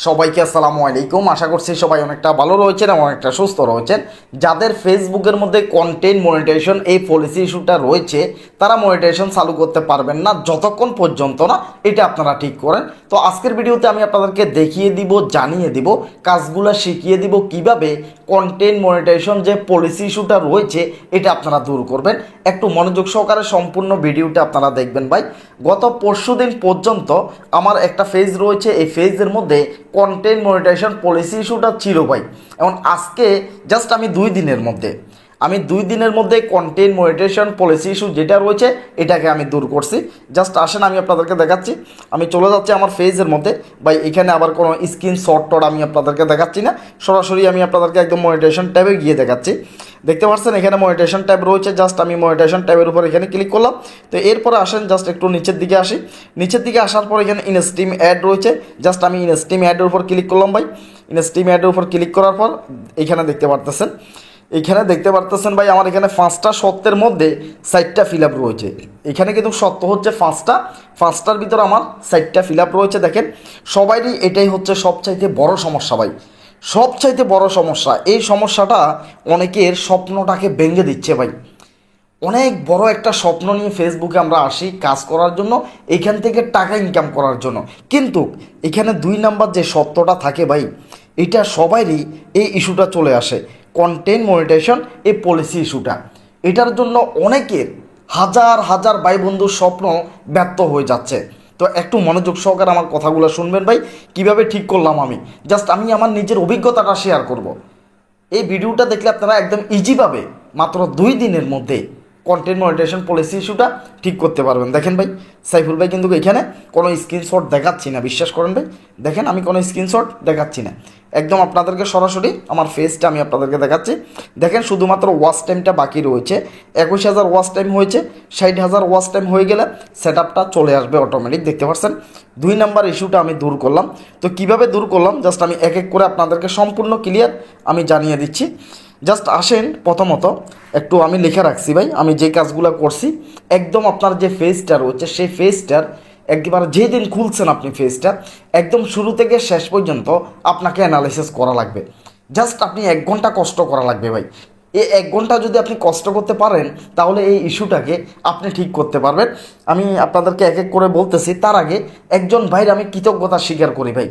সবাইকে আসসালামু আলাইকুম। আশা করছি সবাই অনেকটা ভালো রয়েছেন এবং অনেকটা সুস্থ রয়েছেন। যাদের ফেসবুকের মধ্যে কন্টেন্ট মনিটাইজেশন এই পলিসি ইস্যুটা রয়েছে তারা মনিটাইজেশন চালু করতে পারবেন না যতক্ষণ পর্যন্ত না এটা আপনারা ঠিক করেন। তো আজকের ভিডিওতে আমি আপনাদেরকে দেখিয়ে দিব, জানিয়ে দিব, কাজগুলো শিখিয়ে দিব কিভাবে কন্টেন্ট মনিটাইজেশন যে পলিসি ইস্যুটা রয়েছে এটা আপনারা দূর করবেন। একটু মনোযোগ সহকারে সম্পূর্ণ ভিডিওটা আপনারা দেখবেন ভাই। গত পরশুদিন পর্যন্ত আমার একটা পেজ রয়েছে, এই পেজের মধ্যে কন্টেন্ট মনিটাইজেশন পলিসি ইস্যুটা ছিল ভাই। এবং আজকে জাস্ট আমি দুই দিনের মধ্যে কন্টেন্ট মনিটাইজেশন পলিসি ইস্যু যেটা রয়েছে এটাকে আমি দূর করছি। জাস্ট আসেন আমি আপনাদেরকে দেখাচ্ছি। আমি চলে যাচ্ছি আমার পেজের মধ্যে ভাই। এখানে আবার কোনো স্ক্রিনশট আমি আপনাদেরকে দেখাচ্ছি না, সরাসরি আমি আপনাদেরকে একদম মনিটাইজেশন ট্যাবে গিয়ে দেখাচ্ছি। দেখতে পাচ্ছেন এখানে মনিটাইজেশন ট্যাব রয়েছে। জাস্ট আমি মনিটাইজেশন ট্যাবের উপর এখানে ক্লিক করলাম। তো এরপরে আসেন জাস্ট একটু নিচের দিকে আসি। নিচের দিকে আসার পর এখানে ইনস্ট্রিম অ্যাড রয়েছে। জাস্ট আমি ইনস্ট্রিম অ্যাডের উপর ক্লিক করলাম ভাই। ইনস্ট্রিম অ্যাডের উপর ক্লিক করার পর এখানে দেখতে পারতেছেন ভাই আমার এখানে 5টা সত্যের মধ্যে 4টা ফিল আপ রয়েছে। এখানে কিন্তু সত্য হচ্ছে 5টার ভিতর আমার 4টা ফিল আপ রয়েছে। দেখেন সবারই এটাই হচ্ছে সবচাইতে বড় সমস্যা ভাই, সবচাইতে বড় সমস্যা। এই সমস্যাটা অনেকের স্বপ্নটাকে ভেঙে দিচ্ছে ভাই। অনেক বড় একটা স্বপ্ন নিয়ে ফেসবুকে আমরা আসি কাজ করার জন্য, এখান থেকে টাকা ইনকাম করার জন্য, কিন্তু এখানে 2 নাম্বার যে সত্যটা থাকে ভাই, এটা সবারই এই ইস্যুটা চলে আসে, কন্টেন্ট মনিটাইজেশন এই পলিসি ইস্যুটা। এটার জন্য অনেকের হাজার হাজার ভাই বন্ধুর স্বপ্ন ব্যর্থ হয়ে যাচ্ছে। তো একটু মনোযোগ সহকারে আমার কথাগুলো শুনবেন ভাই। কিভাবে ঠিক করলাম আমি জাস্ট আমি আমার নিজের অভিজ্ঞতাটা শেয়ার করব। এই ভিডিওটা দেখলে আপনারা একদম ইজিভাবে মাত্র 2 দিনের মধ্যে কন্টেন্ট মনিটাইজেশন পলিসি ইস্যুটা ঠিক করতে পারবেন। দেখেন ভাই সাইফুল ভাই কিন্তু এখানে কোনো স্ক্রিনশট দেখাচ্ছি না, বিশ্বাস করেন ভাই। দেখেন আমি কোনো স্ক্রিনশট দেখাচ্ছি না, একদম আপনাদেরকে সরাসরি আমার ফেসটা আমি আপনাদেরকে দেখাচ্ছি। দেখেন শুধুমাত্র ওয়াচ টাইমটা বাকি রয়েছে। 21,000 ওয়াচ টাইম হয়েছে, 60,000 ওয়াচ টাইম হয়ে গেলে সেট আপটা চলে আসবে অটোমেটিক। দেখতে পাচ্ছেন 2 নাম্বার ইস্যুটা আমি দূর করলাম। তো কিভাবে দূর করলাম জাস্ট আমি এক এক করে আপনাদেরকে সম্পূর্ণ ক্লিয়ার আমি জানিয়ে দিচ্ছি। জাস্ট আসেন প্রথমত একটু আমি লিখে রাখছি ভাই আমি যে কাজগুলো করছি। একদম আপনার যে ফেজটা রয়েছে সেই ফেজটার একবার যেদিন খুলছেন আপনি ফেজটা একদম শুরু থেকে শেষ পর্যন্ত আপনাকে অ্যানালাইসিস করা লাগবে। জাস্ট আপনি 1 ঘন্টা কষ্ট করা লাগবে ভাই। এই 1 ঘন্টা যদি আপনি কষ্ট করতে পারেন তাহলে এই ইস্যুটাকে আপনি ঠিক করতে পারবেন। আমি আপনাদেরকে এক এক করে বলতেছি, তার আগে একজন ভাইয়ের আমি কৃতজ্ঞতা স্বীকার করি ভাই।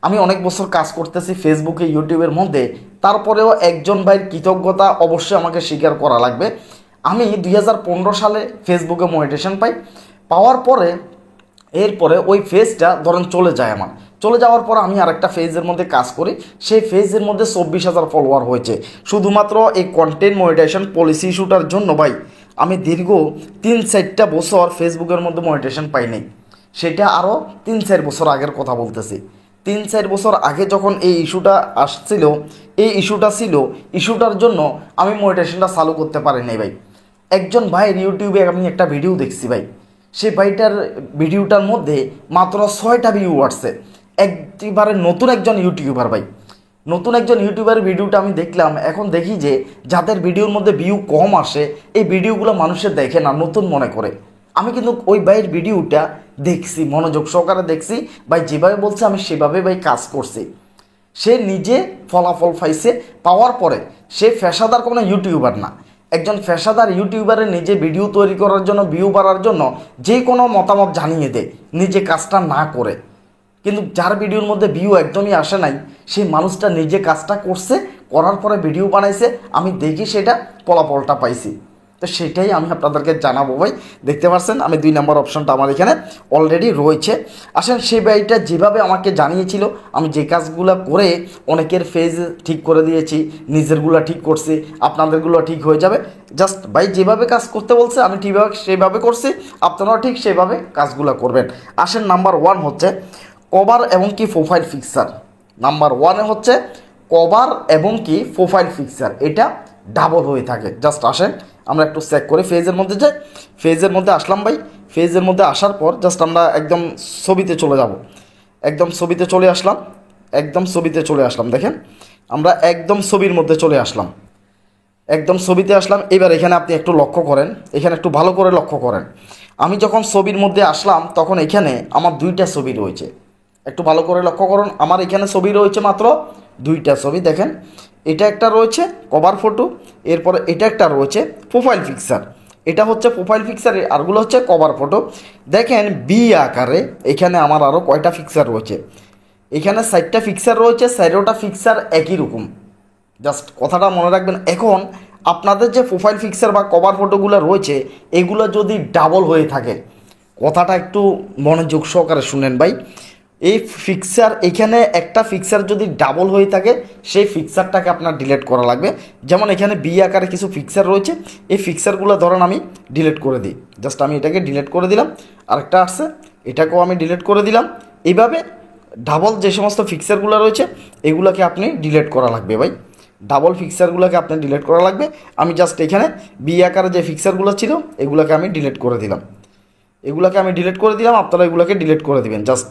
আমি অনেক বছর কাজ করতেছি ফেসবুকে, ইউটিউবের মধ্যে, তারপরেও একজন ভাইয়ের কৃতজ্ঞতা অবশ্যই আমাকে স্বীকার করা লাগবে। আমি 2015 সালে ফেসবুকে মনিটাইজেশন পাওয়ার পরে এরপরে ওই ফেজটা ধরেন চলে যাওয়ার পর আমি আরেকটা ফেজের মধ্যে কাজ করি। সেই ফেজের মধ্যে 24,000 ফলোয়ার হয়েছে। শুধুমাত্র এই কন্টেন্ট মনিটাইজেশন পলিসি ইস্যুটার জন্য ভাই আমি দীর্ঘ 3-4টা বছর ফেসবুকের মধ্যে মনিটাইজেশন পাই নাই। সেটা আরও 3-4 বছর আগের কথা বলতেছি। 3-4 বছর আগে যখন এই ইস্যুটা আসছিল, এই ইস্যুটার জন্য আমি মনিটাইজেশনটা চালু করতে পারি নাই ভাই। একজন ভাইয়ের ইউটিউবে আমি একটা ভিডিও দেখছি ভাই, সেই ভাইটার ভিডিওটার মধ্যে মাত্র 6টা ভিউ আসছে। একেবারে নতুন একজন ইউটিউবারের ভিডিওটা আমি দেখলাম। এখন দেখি যে যাদের ভিডিওর মধ্যে ভিউ কম আসে এই ভিডিওগুলো মানুষের দেখে না, নতুন মনে করে। আমি কিন্তু ওই ভাইয়ের ভিডিওটা দেখছি, মনোযোগ সহকারে দেখছি ভাই। যেভাবে বলছে আমি সেভাবে ভাই কাজ করছি। সে নিজে ফলাফল পাইছে, পাওয়ার পরে সে পেশাদার কোনো ইউটিউবার না। একজন পেশাদার ইউটিউবারের নিজে ভিডিও তৈরি করার জন্য, ভিউ বাড়ার জন্য যে কোনো মতামত জানিয়ে দেয়, নিজে কাজটা না করে। কিন্তু যার ভিডিওর মধ্যে ভিউ একদমই আসে নাই সেই মানুষটা নিজে কাজটা করছে, করার পরে ভিডিও বানাইছে, আমি দেখি সেটা ফলাফলটা পাইছি। তো সেটাই আমি আপনাদেরকে জানাবো ভাই। দেখতে পাচ্ছেন আমি 2 নম্বর অপশনটা আমার এখানে অলরেডি রয়েছে। আসেন সেই ভাইটা যেভাবে আমাকে জানিয়েছিল আমি যে কাজগুলো করে অনেকের ফেজ ঠিক করে দিয়েছি, নিজেরগুলো ঠিক করছি, আপনাদেরগুলো ঠিক হয়ে যাবে। জাস্ট ভাই যেভাবে কাজ করতে বলছে আমি ঠিকভাবে সেভাবে করছি, আপনারাও ঠিক সেভাবে কাজগুলো করবেন। আসেন নাম্বার 1 হচ্ছে কভার এবং কি প্রোফাইল পিকচার। নাম্বার 1 হচ্ছে কভার এবং কি প্রোফাইল পিকচার, এটা ডাবল হয়ে থাকে। জাস্ট আসেন আমরা একটু চেক করে ফেজের মধ্যে যাই। ফেজের মধ্যে আসলাম ভাই। ফেজের মধ্যে আসার পর জাস্ট আমরা একদম ছবিতে চলে যাব। একদম ছবিতে চলে আসলাম। দেখেন আমরা একদম ছবির মধ্যে চলে আসলাম। একদম ছবিতে আসলাম। এবার এখানে আপনি একটু লক্ষ্য করেন, এখানে একটু ভালো করে লক্ষ্য করেন। আমি যখন ছবির মধ্যে আসলাম তখন এখানে আমার 2টা ছবি রয়েছে। একটু ভালো করে লক্ষ্য করুন, আমার এখানে ছবি রয়েছে মাত্র দুইটা ছবি। দেখেন এটা একটা রয়েছে কভার ফটো, এরপরে এটা একটা রয়েছে প্রোফাইল পিকচার। এটা হচ্ছে প্রোফাইল পিকচার, আরগুলো হচ্ছে কভার ফটো। দেখেন বি আকারে এখানে আমার আরও কয়টা পিকচার রয়েছে, এখানে 4টা পিকচার রয়েছে, 4টা পিকচার একই রকম। জাস্ট কথাটা মনে রাখবেন। এখন আপনাদের যে প্রোফাইল পিকচার বা কভার ফটোগুলো রয়েছে এগুলো যদি ডাবল হয়ে থাকে, কথাটা একটু মনোযোগ সহকারে শুনেন ভাই, এই পিকচার এখানে একটা পিকচার যদি ডাবল হয়ে থাকে সেই পিকচারটাকে আপনার ডিলিট করা লাগবে। যেমন এখানে বি আকারে কিছু পিকচার রয়েছে, এই পিকচারগুলো ধরেন আমি ডিলিট করে দিই, জাস্ট আমি এটাকে ডিলিট করে দিলাম। আরেকটা আসছে এটাকেও আমি ডিলিট করে দিলাম। এইভাবে ডাবল যে সমস্ত পিকচারগুলো রয়েছে এগুলোকে আপনি ডিলিট করা লাগবে ভাই, ডাবল পিকচারগুলোকে আপনি ডিলিট করা লাগবে। আমি জাস্ট এখানে বি আকারে যে পিকচারগুলো ছিল এগুলোকে আমি ডিলিট করে দিলাম, এগুলোকে আমি ডিলিট করে দিলাম, আপনারা এগুলোকে ডিলিট করে দিবেন। জাস্ট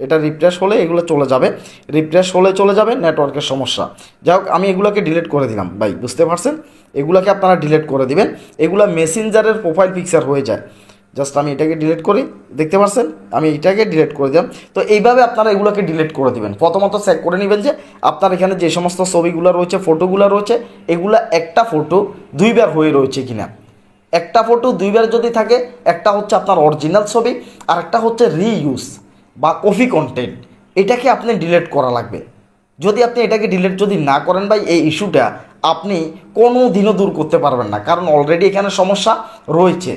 এটা রিফ্রেশ হলে এগুলো চলে যাবে, রিফ্রেশ হলে চলে যাবে, নেটওয়ার্কের সমস্যা। যাই হোক আমি এগুলোকে ডিলিট করে দিলাম ভাই, বুঝতে পারছেন? এগুলোকে আপনারা ডিলিট করে দিবেন, এগুলো মেসেঞ্জারের প্রোফাইল পিকচার হয়ে যায়। জাস্ট আমি এটাকে ডিলিট করি, দেখতে পাচ্ছেন আমি এটাকে ডিলিট করে দিলাম। তো এইভাবে আপনারা এগুলোকে ডিলিট করে দিবেন। প্রথমত চেক করে নেবেন যে আপনার এখানে যে সমস্ত ছবিগুলো রয়েছে, ফটোগুলো রয়েছে, এগুলো একটা ফটো দুইবার হয়ে রয়েছে কিনা। একটা ফটো দুইবার যদি থাকে, একটা হচ্ছে আপনার অরিজিনাল ছবি আর একটা হচ্ছে রিইউজ বা কপি কন্টেন্ট, এটাকে আপনি ডিলিট করা লাগবে। যদি আপনি এটাকে ডিলিট যদি না করেন ভাই, এই ইস্যুটা আপনি কোনো দিনও দূর করতে পারবেন না, কারণ অলরেডি এখানে সমস্যা রয়েছে।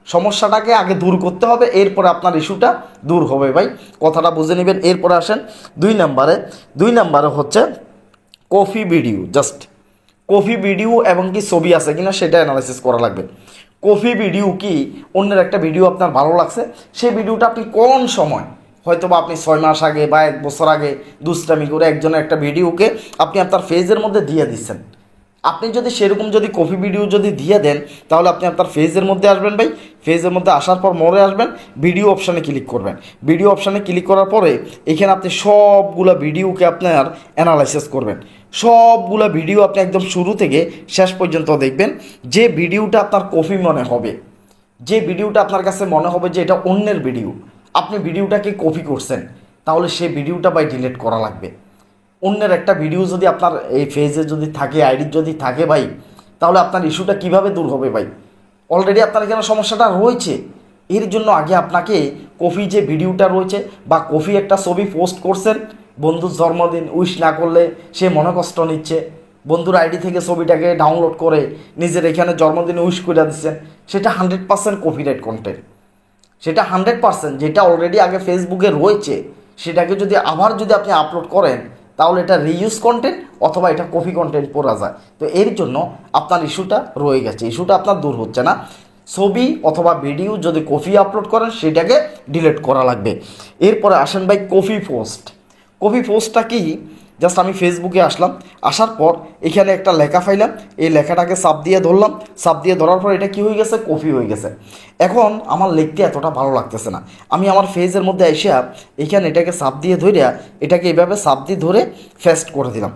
সমস্যাটাকে আগে দূর করতে হবে, এরপরে আপনার ইস্যুটা দূর হবে ভাই, কথাটা বুঝে নেবেন। এরপরে আসেন 2 নম্বরে হচ্ছে copy video. Just copy video এবং কি ছবি আছে কিনা সেটা অ্যানালাইসিস করা লাগবে। কপি ভিডিও কি অন্যের একটা ভিডিও আপনার ভালো লাগছে, সেই ভিডিওটা আপনি কোন সময়, হয়তো বা আপনি 6 মাস আগে বা 1 বছর আগে দুষ্টামি করে একজনের একটা ভিডিওকে আপনি আপনার ফেজের মধ্যে দিয়ে দিচ্ছেন। আপনি যদি সেরকম যদি কপি ভিডিও যদি দিয়ে দেন, তাহলে আপনি আপনার ফেজের মধ্যে আসবেন ভাই, ফেজের মধ্যে আসার পর মোড়ে আসবেন, ভিডিও অপশানে ক্লিক করবেন। ভিডিও অপশানে ক্লিক করার পরে এখানে আপনি সবগুলা ভিডিওকে আপনার অ্যানালাইসিস করবেন। সবগুলা ভিডিও আপনি একদম শুরু থেকে শেষ পর্যন্ত দেখবেন। যে ভিডিওটা আপনার কপি মনে হবে, যে ভিডিওটা আপনার কাছে মনে হবে যে এটা অন্যের ভিডিও, আপনি ভিডিওটাকে কপি করছেন, তাহলে সেই ভিডিওটা ভাই ডিলিট করা লাগবে। অন্যের একটা ভিডিও যদি আপনার এই ফেজে যদি থাকে, আইডি যদি থাকে ভাই, তাহলে আপনার ইস্যুটা কিভাবে দূর হবে ভাই? অলরেডি আপনার এখানে সমস্যাটা রয়েছে। এর জন্য আগে আপনাকে কপি যে ভিডিওটা রয়েছে বা কপি একটা ছবি পোস্ট করছেন, বন্ধুর জন্মদিন উইশ না করলে সে মনে কষ্ট নিচ্ছে, বন্ধুর আইডি থেকে ছবিটাকে ডাউনলোড করে নিজের এখানে জন্মদিনে উইশ করে দিচ্ছেন, সেটা 100% কপিরাইট কন্টেন্ট। সেটা 100% যেটা অলরেডি আগে ফেসবুকে রয়েছে সেটাকে যদি আবার যদি আপনি আপলোড করেন, তাহলে এটা রিইউজ কন্টেন্ট অথবা এটা কপি কন্টেন্ট পড়া যায়। তো এর জন্য আপনার ইস্যুটা রয়ে গেছে, ইস্যুটা আপনার দূর হচ্ছে না। ছবি অথবা ভিডিও যদি কপি আপলোড করেন সেটাকে ডিলিট করা লাগবে। এরপরে আসেন ভাই কপি পোস্ট। কপি পোস্টটা কি? জাস্ট আমি ফেসবুকে আসলাম, আসার পর এখানে একটা লেখা পাইলাম, এই লেখাটাকে চাপ দিয়ে ধরলাম, চাপ দিয়ে ধরার পর এটা কি হয়ে গেছে? কপি হয়ে গেছে। এখন আমার লিখতে এতটা ভালো লাগতেছে না, আমি আমার ফেজের মধ্যে এসে এখানে এটাকে চাপ দিয়ে ধরিয়া এটাকে এইভাবে চাপ দিয়ে ধরে ফেস্ট করে দিলাম।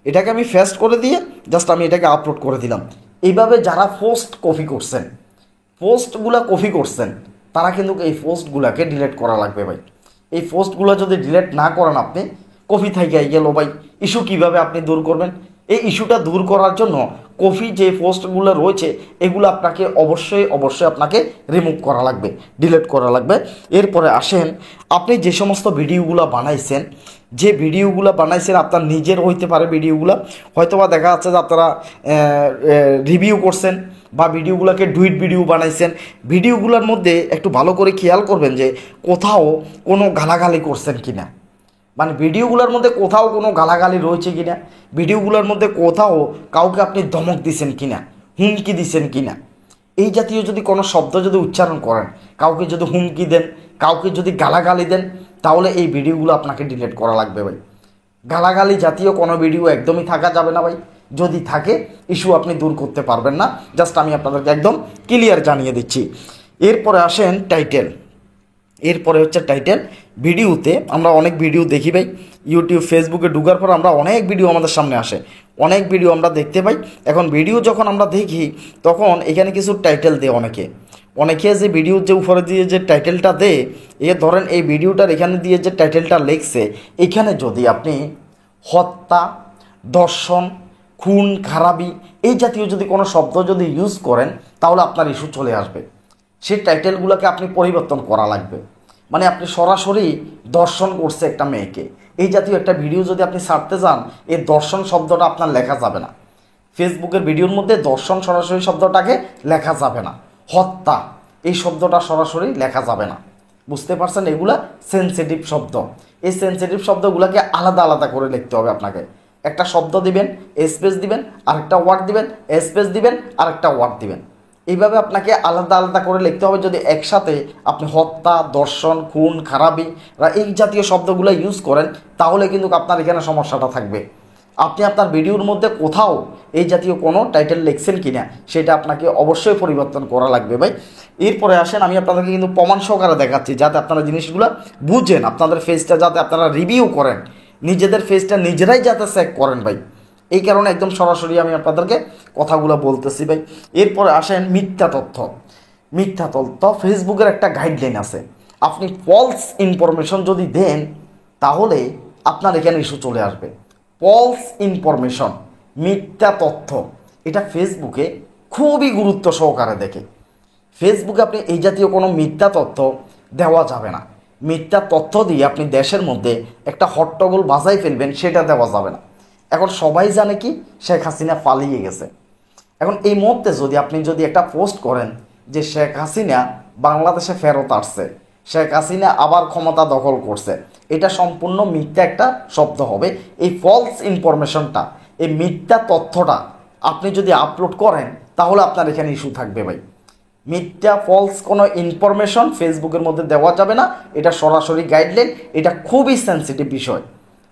এটাকে আমি ফেস্ট করে দিয়ে জাস্ট আমি এটাকে আপলোড করে দিলাম। এইভাবে যারা পোস্ট কপি করছেন, পোস্টগুলো কপি করছেন, তারা কিন্তু এই পোস্টগুলোকে ডিলিট করা লাগবে ভাই। এই পোস্টগুলো যদি ডিলিট না করেন, আপনি কপি থেকে গেল ভাই, ইস্যু কিভাবে আপনি দূর করবেন? এই ইস্যুটা দূর করার জন্য কপি যে পোস্টগুলো রয়েছে এগুলো আপনাকে অবশ্যই আপনাকে রিমুভ করা লাগবে, ডিলিট করা লাগবে। এরপরে আসেন আপনি যে সমস্ত ভিডিওগুলো বানাইছেন, যে ভিডিওগুলো বানাইছেন আপনার নিজের হইতে পারে, ভিডিওগুলো হয়তো বা দেখা যাচ্ছে যে আপনারা রিভিউ করছেন বা ভিডিওগুলোকে ডুইট ভিডিও বানাইছেন, ভিডিওগুলোর মধ্যে একটু ভালো করে খেয়াল করবেন যে কোথাও কোনো গালাগালি করছেন কিনা, মানে ভিডিওগুলোর মধ্যে কোথাও কোনো গালাগালি রয়েছে কিনা, ভিডিওগুলোর মধ্যে কোথাও কাউকে আপনি ধমক দিছেন কিনা, হুমকি দিছেন কিনা। এই জাতীয় যদি কোনো শব্দ যদি উচ্চারণ করেন, কাউকে যদি হুমকি দেন, কাউকে যদি গালাগালি দেন, তাহলে এই ভিডিওগুলো আপনাকে ডিলিট করা লাগবে ভাই। গালাগালি জাতীয় কোনো ভিডিও একদমই থাকা যাবে না ভাই, যদি থাকে ইস্যু আপনি দূর করতে পারবেন না। জাস্ট আমি আপনাদেরকে একদম ক্লিয়ার জানিয়ে দিচ্ছি। এরপরে আসেন টাইটেল। এরপরে হচ্ছে টাইটেল। ভিডিওতে আমরা অনেক ভিডিও দেখি ভাই, ইউটিউব ফেসবুকে ঢুকার পর আমরা অনেক ভিডিও আমাদের সামনে আসে, অনেক ভিডিও আমরা দেখতে পাই। এখন ভিডিও যখন আমরা দেখি তখন এখানে কিছু টাইটেল দেয়, অনেকে যে ভিডিওর যে উপরে দিয়ে যে টাইটেলটা দেয়, ধরেন এই ভিডিওটার এখানে দিয়ে যে টাইটেলটা লিখছে, এখানে যদি আপনি হত্যা, দর্শন, খুন খারাপি এই জাতীয় যদি কোনো শব্দ যদি ইউজ করেন, তাহলে আপনার ইস্যু চলে আসবে। সেই টাইটেলগুলোকে আপনি পরিবর্তন করা লাগবে। মানে আপনি সরাসরি দর্শন করছে একটা মেয়েকে, এই জাতীয় একটা ভিডিও যদি আপনি ছাড়তে যান, এই দর্শন শব্দটা আপনার লেখা যাবে না। ফেসবুকের ভিডিওর মধ্যে দর্শন সরাসরি শব্দটাকে লেখা যাবে না। হত্যা এই শব্দটা সরাসরি লেখা যাবে না। বুঝতে পারছেন? এগুলা সেন্সিটিভ শব্দ। এই সেন্সিটিভ শব্দগুলোকে আলাদা আলাদা করে লিখতে হবে আপনাকে। একটা শব্দ দিবেন, স্পেস দিবেন, আরেকটা ওয়ার্ড দিবেন, স্পেস দিবেন, আরেকটা ওয়ার্ড দিবেন। এইভাবে আপনাকে আলাদা আলাদা করে লিখতে হবে। যদি একসাথে আপনি হত্যা, দর্শন, খুন খারাপি এই জাতীয় শব্দগুলো ইউজ করেন, তাহলে কিন্তু আপনার এখানে সমস্যাটা থাকবে। আপনি আপনার ভিডিওর মধ্যে কোথাও এই জাতীয় কোনো টাইটেল লিখছেন কিনা সেটা আপনাকে অবশ্যই পরিবর্তন করা লাগবে ভাই। এরপরে আসেন, আমি আপনাদেরকে কিন্তু প্রমাণ সহকারে দেখাচ্ছি, যাতে আপনারা জিনিসগুলো বুঝেন, আপনাদের ফেসটা যাতে আপনারা রিভিউ করেন, নিজেদের ফেসটা নিজেরাই যাতে চেক করেন ভাই। এই কারণে একদম সরাসরি আমি আপনাদেরকে কথাগুলো বলতেছি ভাই। এরপরে আসেন মিথ্যা তথ্য। মিথ্যা তথ্য ফেসবুকের একটা গাইডলাইন আছে। আপনি ফলস ইনফরমেশন যদি দেন, তাহলে আপনার এখানে ইস্যু চলে আসবে। ফলস ইনফরমেশন, মিথ্যা তথ্য, এটা ফেসবুকে খুবই গুরুত্ব সহকারে দেখে। ফেসবুকে আপনি এই জাতীয় কোনো মিথ্যা তথ্য দেওয়া যাবে না। মিথ্যা তথ্য দিয়ে আপনি দেশের মধ্যে একটা হট্টগোল বাজাই ফেলবেন, সেটা দেওয়া যাবে না। এখন সবাই জানে কি, শেখ হাসিনা পালিয়ে গেছে। এখন এই মুহূর্তে আপনি একটা পোস্ট করেন যে শেখ হাসিনা বাংলাদেশে ফেরত আসছে, শেখ হাসিনা আবার ক্ষমতা দখল করছে, এটা সম্পূর্ণ মিথ্যা একটা শব্দ হবে। এই ফলস ইনফরমেশনটা, এই মিথ্যা তথ্যটা আপনি যদি আপলোড করেন, তাহলে আপনার এখানে ইস্যু থাকবে ভাই। মিথ্যা ফলস কোনো ইনফরমেশন ফেসবুকের মধ্যে দেওয়া যাবে না। এটা সরাসরি গাইডলাইন, এটা খুবই সেন্সিটিভ বিষয়।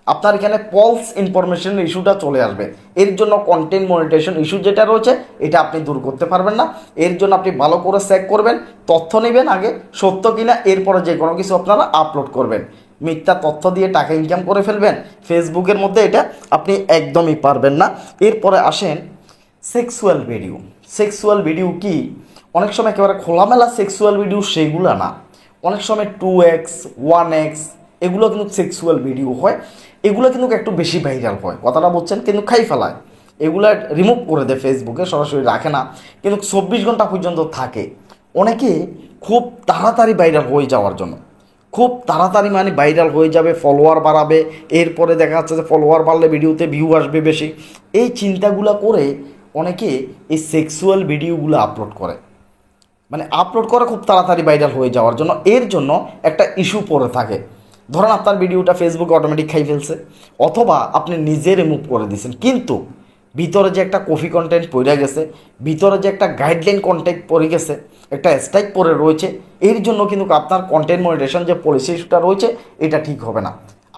আপনার এখানে ফলস ইনফরমেশনের ইস্যুটা চলে আসবে। এর জন্য কন্টেন্ট মনিটাইজেশন ইস্যু যেটা রয়েছে, এটা আপনি দূর করতে পারবেন না। এর জন্য আপনি ভালো করে চেক করবেন, তথ্য নেবেন আগে সত্য কিনা, এরপরে যে কোনো কিছু আপনারা আপলোড করবেন। মিথ্যা তথ্য দিয়ে টাকা ইনকাম করে ফেলবেন ফেসবুকের মধ্যে, এটা আপনি একদমই পারবেন না। এরপরে আসেন সেক্সুয়াল ভিডিও। সেক্সুয়াল ভিডিও কি? অনেক সময় একেবারে খোলামেলা সেক্সুয়াল ভিডিও সেগুলো না, অনেক সময় 2x 1x এগুলো কিন্তু সেক্সুয়াল ভিডিও হয়। এগুলো কিন্তু একটু বেশি ভাইরাল হয়, কথাটা বলছেন, কিন্তু খাই ফেলায়। এগুলো রিমুভ করে দেয় ফেসবুকে, সরাসরি রাখে না, কিন্তু 24 ঘন্টা পর্যন্ত থাকে। অনেকে খুব তাড়াতাড়ি ভাইরাল হয়ে যাওয়ার জন্য, খুব তাড়াতাড়ি মানে ভাইরাল হয়ে যাবে, ফলোয়ার বাড়াবে, এরপরে দেখা যাচ্ছে যে ফলোয়ার বাড়লে ভিডিওতে ভিউ আসবে বেশি, এই চিন্তাগুলো করে অনেকে এই সেক্সুয়াল ভিডিওগুলো আপলোড করে, মানে আপলোড করে খুব তাড়াতাড়ি ভাইরাল হয়ে যাওয়ার জন্য। এর জন্য একটা ইস্যু পড়ে থাকে। ধরেন আপনার ভিডিওটা ফেসবুকে অটোমেটিক খাই ফেলছে, অথবা আপনি নিজে রিমুভ করে দিয়েছেন, কিন্তু ভিতরে যে একটা কপি কন্টেন্ট পড়ে গেছে, ভিতরে যে একটা গাইডলাইন কন্টেন্ট পড়ে গেছে, একটা স্ট্রাইক পড়ে রয়েছে, এর জন্য কিন্তু আপনার কন্টেন্ট মনিটাইজেশন যে পলিসিটা রয়েছে, এটা ঠিক হবে না।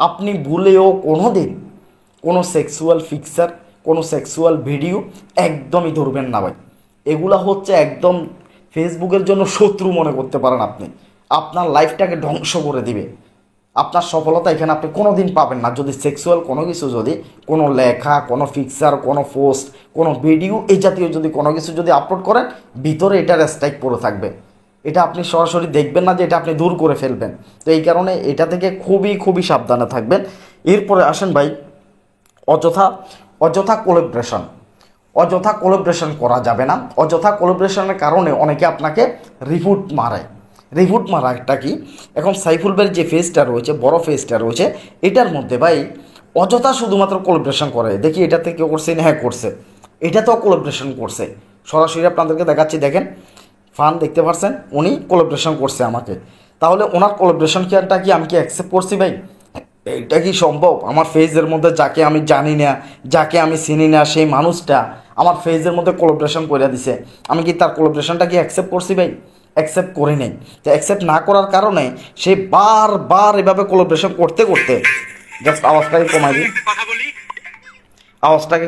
আপনি ভুলেও কোনো দিন কোনো সেক্সুয়াল পিকচার, কোনো সেক্সুয়াল ভিডিও একদমই ধরবেন না ভাই। এগুলা হচ্ছে একদম ফেসবুকের জন্য শত্রু মনে করতে পারেন আপনি। আপনার লাইফটাকে ধ্বংস করে দিবে। আপনার সফলতা এখানে আপনি কোনো দিন পাবেন না যদি সেক্সুয়াল কোনো কিছু, যদি কোনো লেখা, কোনো পিকচার, কোনো পোস্ট, কোনো ভিডিও এই জাতীয় যদি কোনো কিছু যদি আপলোড করেন, ভিতরে এটার স্ট্রাইক পড়ে থাকবে। এটা আপনি সরাসরি দেখবেন না যে এটা আপনি দূর করে ফেলবেন। তো এই কারণে এটা থেকে খুবই খুবই সাবধানে থাকবেন। এরপরে আসেন ভাই, অযথা কোলাবরেশন। অযথা কোলাবরেশন করা যাবে না। অযথা কোলাবরেশনের কারণে অনেকে আপনাকে রিপোর্ট মারে। রিপোর্ট মারাটা কি? এখন সাইফুল ভাইয়ের যে ফেসটা রয়েছে, বড় ফেসটা রয়েছে, এটার মধ্যে ভাই অযথা শুধুমাত্র কোলাবরেশন করে। দেখি এটাতে কেউ করছে না? হ্যাঁ করছে, এটাতেও কোলাবরেশন করছে। সরাসরি আপনাদেরকে দেখাচ্ছি, দেখেন ফান দেখতে পাচ্ছেন, উনি কোলাবরেশন করছে আমাকে। তাহলে ওনার কোলাবরেশন কেয়ারটা কি আমি কি অ্যাকসেপ্ট করছি ভাই? এটা কি সম্ভব? আমার ফেজের মধ্যে যাকে আমি জানি না, যাকে আমি চিনি না, সেই মানুষটা আমার ফেজের মধ্যে কোলাবরেশন করে দিছে, আমি কি তার কোলাবরেশনটা কি অ্যাকসেপ্ট করছি ভাই? অ্যাকসেপ্ট করি নাই। তো অ্যাকসেপ্ট না করার কারণে সে বারবার এভাবে কোলাবরেশন করতে করতে, জাস্ট আওয়াজটাকে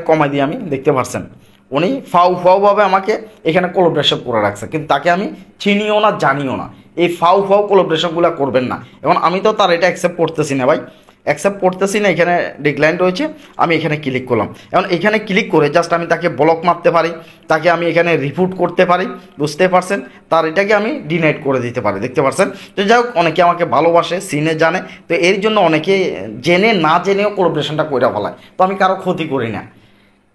কমাই দিই আমি, দেখতে পাচ্ছেন উনি ফাউভাবে আমাকে এখানে কোলাবরেশন করে রাখছে, কিন্তু তাকে আমি চিনিও না, জানিও না। এই ফাউ কোলাবরেশনগুলো করবেন না। এখন আমি তো তার এটা অ্যাকসেপ্ট করতেছি না ভাই। অ্যাকসেপ্ট করতেছি না, এখানে ডিক্লাইন রয়েছে, আমি এখানে ক্লিক করলাম। এখন এখানে ক্লিক করে জাস্ট আমি তাকে ব্লক মারতে পারি, তাকে আমি এখানে রিপোর্ট করতে পারি, বুঝতে পারছেন, তার এটাকে আমি ডিনাইট করে দিতে পারি, দেখতে পারছেন। তো যাই হোক, অনেকে আমাকে ভালোবাসে, সিনে জানে, তো এর জন্য অনেকে জেনে না জেনেও কোলাবরেশনটা করে ফেলায়। তো আমি কারো ক্ষতি করি না,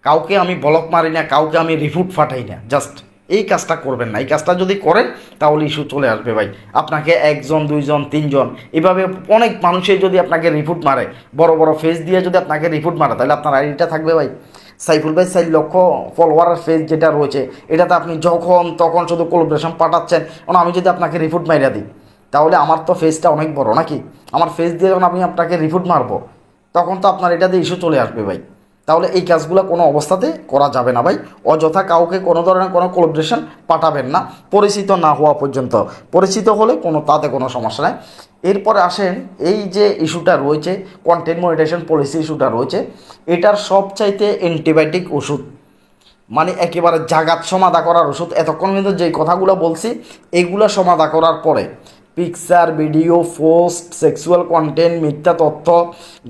কাউকে আমি ব্লক মারি না, কাউকে আমি রিপোর্ট ফাটাই না, জাস্ট এই কাজটা করবেন না। এই কাজটা যদি করেন তাহলে ইস্যু চলে আসবে ভাই। আপনাকে একজন, দুইজন, তিনজন, এভাবে অনেক মানুষে যদি আপনাকে রিপোর্ট মারে, বড় বড় ফেস দিয়ে যদি আপনাকে রিপোর্ট মারে, তাহলে আপনার আইডিটা থাকবে ভাই। সাইফুল ভাই 4 লক্ষ ফলোয়ারের ফেস যেটা রয়েছে, এটাতে আপনি যখন তখন শুধু কোলাবরেশন পাঠাচ্ছেন। কারণ আমি যদি আপনাকে রিপোর্ট মারিয়ে দিই, তাহলে আমার তো ফেসটা অনেক বড় নাকি, আমার ফেস দিয়ে যখন আমি আপনাকে রিপোর্ট মারবো, তখন তো আপনার এটাতে ইস্যু চলে আসবে ভাই। তাহলে এই কাজগুলো কোনো অবস্থাতে করা যাবে না ভাই। অযথা কাউকে কোনো ধরনের কোনো কোলাবরেশন পাঠাবেন না, পরিচিত না হওয়া পর্যন্ত। পরিচিত হলে তাতে কোনো সমস্যা নেই। এরপরে আসেন, এই যে ইস্যুটা রয়েছে, কন্টেন্ট মনিটাইজেশন পলিসি ইস্যুটা রয়েছে, এটার সবচাইতে অ্যান্টিবায়োটিক ওষুধ, মানে একেবারে জাগাত সমাধা করার ওষুধ। এতক্ষণ কিন্তু যেই কথাগুলো বলছি, এগুলো সমাধা করার পরে picture, video, post, sexual content, মিথ্যা তথ্য,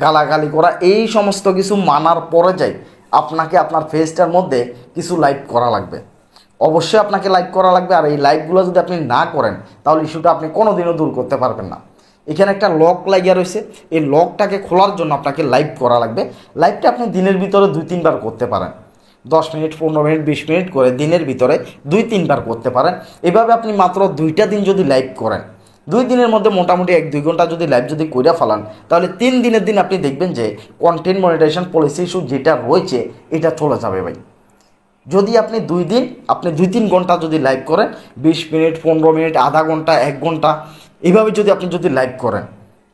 গালাগালি করা, এই সমস্ত কিছু মানার পরে যাই আপনাকে আপনার ফেসটার মধ্যে কিছু লাইভ করা লাগবে। অবশ্যই আপনাকে লাইভ করা লাগবে। আর এই লাইভগুলো যদি আপনি না করেন, তাহলে ইস্যুটা আপনি কোনো দিনও দূর করতে পারবেন না। এখানে একটা লক লাগিয়ে রয়েছে, এই লকটাকে খোলার জন্য আপনাকে লাইভ করা লাগবে। লাইভটা আপনি দিনের ভিতরে 2-3 বার করতে পারেন, 10 মিনিট, 15 মিনিট, 20 মিনিট করে দিনের ভিতরে 2-3 বার করতে পারেন। এভাবে আপনি মাত্র 2টা দিন যদি লাইভ করেন, 2 দিনের মধ্যে মোটামুটি 1-2 ঘন্টা যদি লাইভ যদি কইরা ফেলান, তাহলে 3 দিনের দিন আপনি দেখবেন যে কন্টেন্ট মনিটাইজেশন পলিসি ইস্যু যেটা রয়েছে এটা চলে যাবে ভাই। যদি আপনি 2 দিন, আপনি 2-3 ঘন্টা যদি লাইভ করেন, 20 মিনিট, 15 মিনিট, আধা ঘন্টা, 1 ঘন্টা, এভাবে যদি আপনি লাইভ করেন,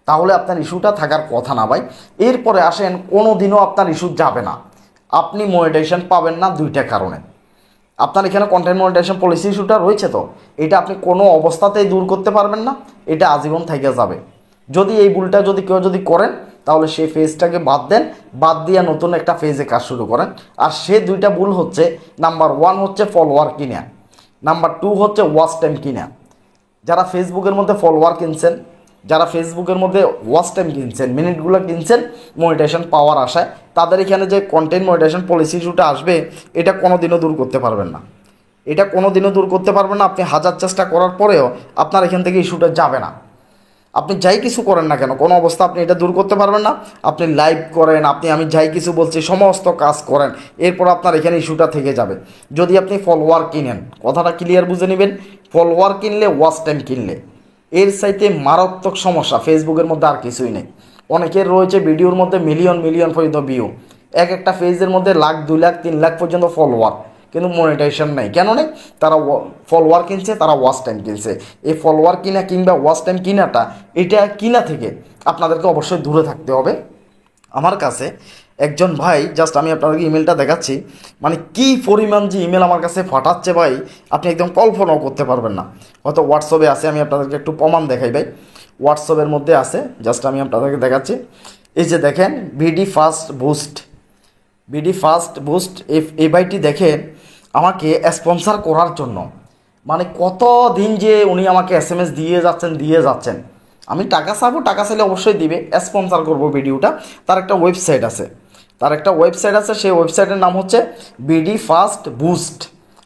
তাহলে আপনার ইস্যুটা থাকার কথা না ভাই। এরপরে আসেন, কোনো দিনও আপনার ইস্যু যাবে না, আপনি মনিটাইজেশন পাবেন না 2টা কারণে। আপনার এখানে কন্টেন্ট মনিটাইজেশন পলিসি ইস্যুটা রয়েছে, তো এটা আপনি কোনো অবস্থাতেই দূর করতে পারবেন না, এটা আজীবন থেকে যাবে। যদি এই ভুলটা কেউ করেন, তাহলে সেই ফেজটাকে বাদ দেন, বাদ দিয়ে নতুন একটা ফেজে কাজ শুরু করেন। আর সে 2টা ভুল হচ্ছে, নাম্বার 1 হচ্ছে ফলোয়ার কিনা, নাম্বার 2 হচ্ছে ওয়াচ টাইম কিনা। যারা ফেসবুকের মধ্যে ফলোয়ার কিনছেন, যারা ফেসবুকের মধ্যে ওয়াচ টাইম কিনছেন, মিনিটগুলো কিনছেন মনিটাইজেশন পাওয়ার আশায়, তাদের এখানে যে কন্টেন্ট মনিটাইজেশন পলিসি ইস্যুটা আসবে, এটা কোনো দিনও দূর করতে পারবেন না। এটা কোনো দিনও দূর করতে পারবেন না। আপনি হাজার চেষ্টা করার পরেও আপনার এখান থেকে ইস্যুটা যাবে না। আপনি যাই কিছু করেন না কেন, কোনো অবস্থা আপনি এটা দূর করতে পারবেন না। আপনি লাইভ করেন, আমি যাই কিছু বলছি সমস্ত কাজ করেন, এরপর আপনার এখানে ইস্যুটা থেকে যাবে। যদি আপনি ফলোয়ার কিনেন, কথাটা ক্লিয়ার বুঝে নেবেন, ফলোয়ার কিনলে, ওয়াচ টাইম কিনলে, এর চাইতে মারাত্মক সমস্যা ফেসবুকের মধ্যে আর কিছুই নেই। অনেকের রয়েছে ভিডিওর মধ্যে মিলিয়ন মিলিয়ন পর্যন্ত ভিউ, একটা পেজের মধ্যে 1 লাখ, 2 লাখ, 3 লাখ পর্যন্ত ফলোয়ার, কিন্তু মনিটাইজেশন নেই। কেন নেই? তারা ফলোয়ার কিনছে, তারা ওয়াচ টাইম কিনছে। এই ফলোয়ার কিনা কিংবা ওয়াচ টাইম কিনাটা, এটা কিনা থেকে আপনাদেরকে অবশ্যই দূরে থাকতে হবে। আমার কাছে একজন ভাই, জাস্ট আমি আপনাদেরকে ইমেলটা দেখাচ্ছি, মানে কি পরিমাণ যে ইমেল আমার কাছে পাঠাচ্ছে ভাই, আপনি একদম কল্পনাও করতে পারবেন না। হয়তো হোয়াটসঅ্যাপে আছে, আমি আপনাদেরকে একটু প্রমাণ দেখাই ভাই। হোয়াটসঅ্যাপের মধ্যে আছে, জাস্ট আমি আপনাদেরকে দেখাচ্ছি। এই যে দেখেন, বিডি ফাস্ট বুস্ট, এই ভাইটি দেখেন আমাকে স্পন্সর করার জন্য, মানে কত দিন যে উনি আমাকে SMS দিয়ে যাচ্ছেন। আমি টাকা চাবো, টাকা চাইলে অবশ্যই দিবে, স্পন্সর করবো ভিডিওটা। তার একটা ওয়েবসাইট আছে, সেই ওয়েবসাইটের নাম হচ্ছে বিডি ফাস্ট বুস্ট।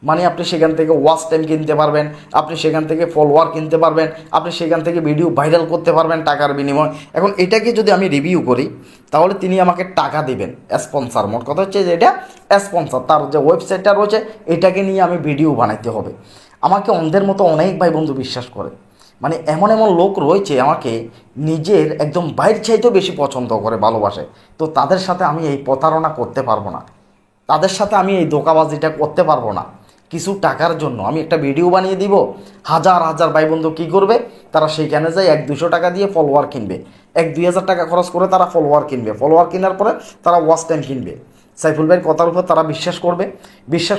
মানে আপনি সেখান থেকে ওয়াচ টাইম কিনতে পারবেন, আপনি সেখান থেকে ফলোয়ার কিনতে পারবেন, আপনি সেখান থেকে ভিডিও ভাইরাল করতে পারবেন টাকার বিনিময়। এখন এটাকে যদি আমি রিভিউ করি, তাহলে তিনি আমাকে টাকা দেবেন, স্পন্সর। মোট কথা হচ্ছে যে এটা স্পন্সর, তার যে ওয়েবসাইটটা রয়েছে এটাকে নিয়ে আমি ভিডিও বানাইতে হবে। আমাকে অন্ধের মতো অনেক ভাই বন্ধু বিশ্বাস করে, মানে এমন লোক রয়েছে আমাকে নিজের একদম বাইর চাইতেও বেশি পছন্দ করে, ভালোবাসে। তো তাদের সাথে আমি এই প্রতারণা করতে পারবো না, তাদের সাথে আমি এই ধোঁকাবাজিটা করতে পারবো না। কিছু টাকার জন্য আমি একটা ভিডিও বানিয়ে দিব, হাজার হাজার ভাই বন্ধু কী করবে, তারা সেইখানে যায় 100-200 টাকা দিয়ে ফলোয়ার কিনবে, 1-2 হাজার টাকা খরচ করে তারা ফলোয়ার কিনবে। ফলোয়ার কেনার পরে তারা ওয়াচ টাইম কিনবে। সাইফুল ভাইয়ের কথার উপর তারা বিশ্বাস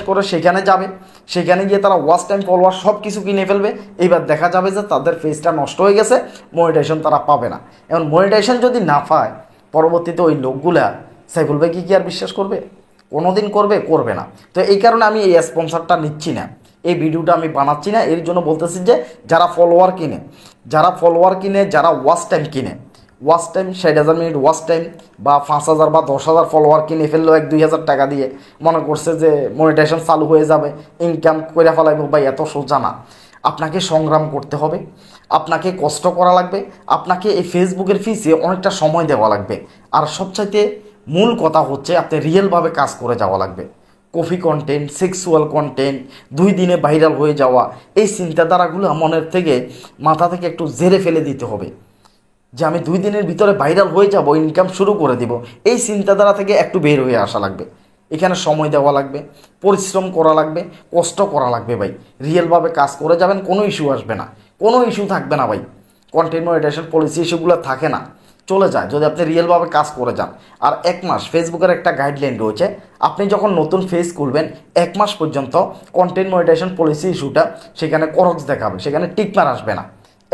করে সেখানে যাবে, সেখানে গিয়ে তারা ওয়াচ টাইম, ফলোয়ার সব কিছু কিনে ফেলবে। এইবার দেখা যাবে যে তাদের ফেসটা নষ্ট হয়ে গেছে, মনিটাইজেশন তারা পাবে না। এখন মনিটাইজেশন যদি না পায়, পরবর্তীতে ওই লোকগুলা সাইফুল ভাই কি আর বিশ্বাস করবে? কোনো দিন করবে না। তো এই কারণে আমি এই স্পন্সরটা নিচ্ছি না, এই ভিডিওটা আমি বানাচ্ছি না। এর জন্য বলতেছি যে যারা ফলোয়ার কিনে, যারা ওয়াচ টাইম কিনে, watch time 60,000 minute watch time বা 5,000 বা 10,000 ফলোয়ার কিনে ফেললো 1-2 হাজার টাকা দিয়ে, মনে করছে যে মনিটাইজেশন চালু হয়ে যাবে, ইনকাম করে ফেলাইব। ভাই এত সোজা না, আপনাকে সংগ্রাম করতে হবে, আপনাকে কষ্ট করা লাগবে, আপনাকে এই ফেসবুকের ফিসে অনেকটা সময় দেওয়া লাগবে। আর সবচাইতে মূল কথা হচ্ছে আপনি রিয়েলভাবে কাজ করে যাওয়া লাগবে। কফি কন্টেন্ট, সেক্সুয়াল কন্টেন্ট, 2 দিনে ভাইরাল হয়ে যাওয়া, এই চিন্তাধারাগুলো মনের থেকে মাথা থেকে একটু ঝেড়ে ফেলে দিতে হবে যে আমি 2 দিনের ভিতরে ভাইরাল হয়ে যাব, ইনকাম শুরু করে দিব। এই চিন্তাধারা থেকে একটু বের হয়ে আসা লাগবে। এখানে সময় দেওয়া লাগবে, পরিশ্রম করা লাগবে, কষ্ট করা লাগবে ভাই। রিয়েলভাবে কাজ করে যাবেন, কোনো ইস্যু আসবে না, কোনো ইস্যু থাকবে না ভাই। কন্টেন্ট মনিটাইজেশন পলিসি ইস্যুগুলো থাকে না, চলে যায় যদি আপনি রিয়েলভাবে কাজ করে যান। আর 1 মাস ফেসবুকের একটা গাইডলাইন রয়েছে, আপনি যখন নতুন পেজ খুলবেন 1 মাস পর্যন্ত কন্টেন্ট মনিটাইজেশন পলিসি ইস্যুটা সেখানে করক্স দেখাবে, সেখানে টিকমার আসবে না।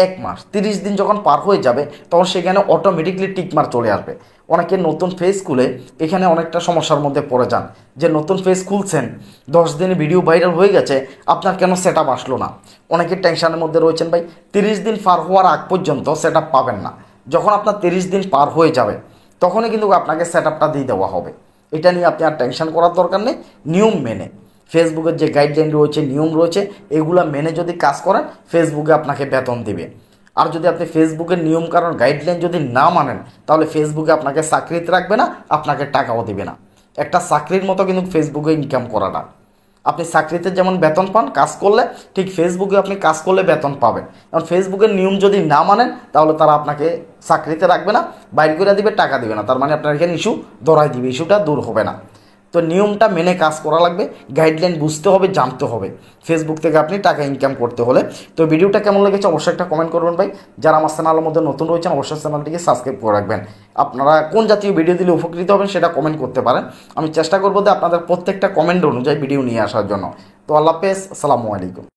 1 মাস 30 দিন যখন পার হয়ে যাবে তখন সেখানে অটোমেটিকলি টিকমার চলে আসবে। অনেকে নতুন পেজ খুলে এখানে অনেকটা সমস্যার মধ্যে পড়ে যান যে নতুন পেজ খুলছেন, 10 দিনে ভিডিও ভাইরাল হয়ে গেছে, আপনার কেন সেট আপ আসলো না। অনেকে টেনশনের মধ্যে রয়েছেন ভাই। 30 দিন পার হওয়ার আগ পর্যন্ত সেট আপ পাবেন না। যখন আপনার 30 দিন পার হয়ে যাবে তখনই কিন্তু আপনাকে সেট আপটা দিয়ে দেওয়া হবে। এটা নিয়ে আপনি আর টেনশন করার দরকার নেই। নিয়ম মেনে ফেসবুকের যে গাইডলাইন রয়েছে, নিয়ম রয়েছে, এগুলা মেনে যদি কাজ করেন ফেসবুকে আপনাকে বেতন দিবে। আর যদি আপনি ফেসবুকের নিয়ম কারণ গাইডলাইন যদি না মানেন তাহলে ফেসবুকে আপনাকে চাকরিতে রাখবে না, আপনাকে টাকাও দিবে না। একটা চাকরির মতো কিন্তু ফেসবুকে ইনকাম করাটা। আপনি চাকরিতে যেমন বেতন পান কাজ করলে, ঠিক ফেসবুকে আপনি কাজ করলে বেতন পাবেন। কারণ ফেসবুকের নিয়ম যদি না মানেন তাহলে তারা আপনাকে চাকরিতে রাখবে না, বাইর করে দিবে, টাকা দিবে না। তার মানে আপনার এখানে ইস্যু ধরাই দিবে, ইস্যুটা দূর হবে না। তো নিয়মটা মেনে কাজ করা লাগবে, গাইডলাইন বুঝতে হবে, জানতে হবে ফেসবুক থেকে আপনি টাকা ইনকাম করতে হলে। তো ভিডিওটা কেমন লেগেছে অবশ্যই একটা কমেন্ট করবেন ভাই। যারা আমার চ্যানেলের মধ্যে নতুন রয়েছেন অবশ্যই চ্যানেলটিকে সাবস্ক্রাইব করে রাখবেন। আপনারা কোন জাতীয় ভিডিও দিলে উপকৃত হবেন সেটা কমেন্ট করতে পারেন। আমি চেষ্টা করবো যে আপনাদের প্রত্যেকটা কমেন্ট অনুযায়ী ভিডিও নিয়ে আসার জন্য। তো আল্লাহ হাফেজ, আসসালামু আলাইকুম।